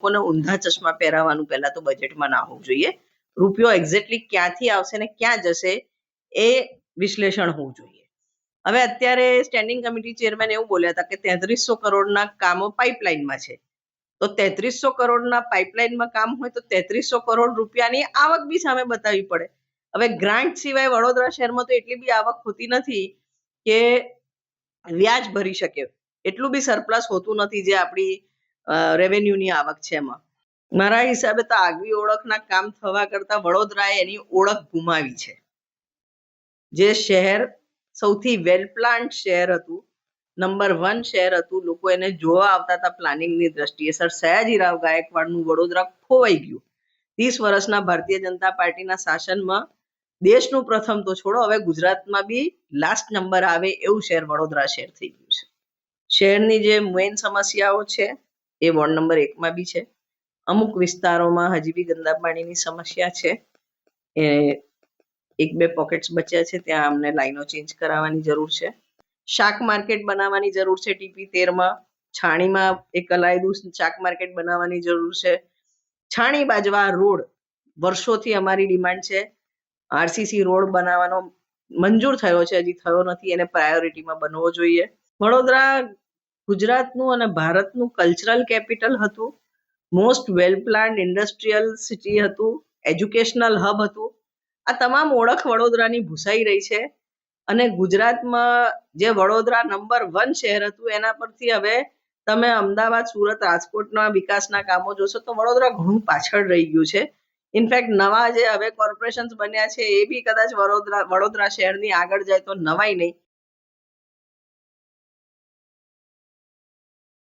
લોકોને ઊંધા ચશ્મા પહેરાવાનું પહેલા તો બજેટમાં ના હોવું જોઈએ. રૂપિયો એક્ઝેક્ટલી ક્યાંથી આવશે ને ક્યાં જશે એ વિશ્લેષણ હોવું જોઈએ. હવે અત્યારે સ્ટેન્ડિંગ કમિટી ચેરમેન એવું બોલ્યા હતા કે 3300 કરોડના કામો પાઇપલાઇનમાં છે. તો 3300 કરોડના પાઇપલાઇનમાં કામ હોય તો 3300 કરોડ રૂપિયાની આવક બી સામે બતાવવી પડે. હવે ગ્રાન્ટ સિવાય વડોદરા શહેરમાં તો એટલી બી આવક હોતી નથી કે વ્યાજ ભરી શકે. એટલું બી સરપ્લસ હોતું નથી જે આપણી રેવન્યુની આવક છે એમાં. મારા હિસાબે તો આગવી ઓળખના કામ થવા કરતા વડોદરાએ એની ઓળખ ગુમાવી છે. જે શહેર સૌથી વેલ પ્લાન્ડ શહેર હતું, નંબર 1 શહેર હતું, લોકો એને જોવા આવતા હતા પ્લાનિંગની દ્રષ્ટિએ. સર સયાજીરાવ ગાયકવાડનું વડોદરા ખોવાઈ ગયું. 30 વર્ષના ભારતીય જનતા પાર્ટીના શાસનમાં દેશનું પ્રથમ તો છોડો, હવે ગુજરાતમાં બી લાસ્ટ નંબર આવે એવું શહેર વડોદરા શહેર થઈ ગયું છે. શહેરની જે મેઇન સમસ્યાઓ છે એ વોર્ડ નંબર 1માં બી છે. અમુક વિસ્તારોમાં હજી બી ગંદા પાણીની સમસ્યા છે. એ 1-2 પોકેટ્સ બચ્યા છે, ત્યાં અમને લાઈનો ચેન્જ કરાવવાની જરૂર છે. શાક માર્કેટ બનાવવાની જરૂર છે. TP 13માં છાણીમાં એક અલાયદું શાક માર્કેટ બનાવવાની જરૂર છે. છાણી બાજવા રોડ વર્ષોથી અમારી ડિમાન્ડ છે. RCC રોડ બનાવવાનો મંજૂર થયો છે, હજી થયો નથી, એને પ્રાયોરિટીમાં બનવો જોઈએ. વડોદરા ગુજરાતનું અને ભારતનું કલ્ચરલ કેપિટલ હતું, મોસ્ટ વેલ પ્લાન્ડ ઇન્ડસ્ટ્રીયલ સિટી હતું, એજ્યુકેશનલ હબ હતું. આ તમામ ઓળખ વડોદરાની ભૂસાઈ રહી છે અને ગુજરાતમાં જે વડોદરા નંબર 1 શહેર હતું એના પરથી હવે તમે અમદાવાદ, સુરત, રાજકોટના વિકાસના કામો જોશો તો વડોદરા ઘણું પાછળ રહી ગયું છે. ઇનફેક્ટ નવા જે હવે કોર્પોરેશન્સ બન્યા છે એ બી કદાચ વડોદરા શહેરની આગળ જાય તો નવાઈ નહીં,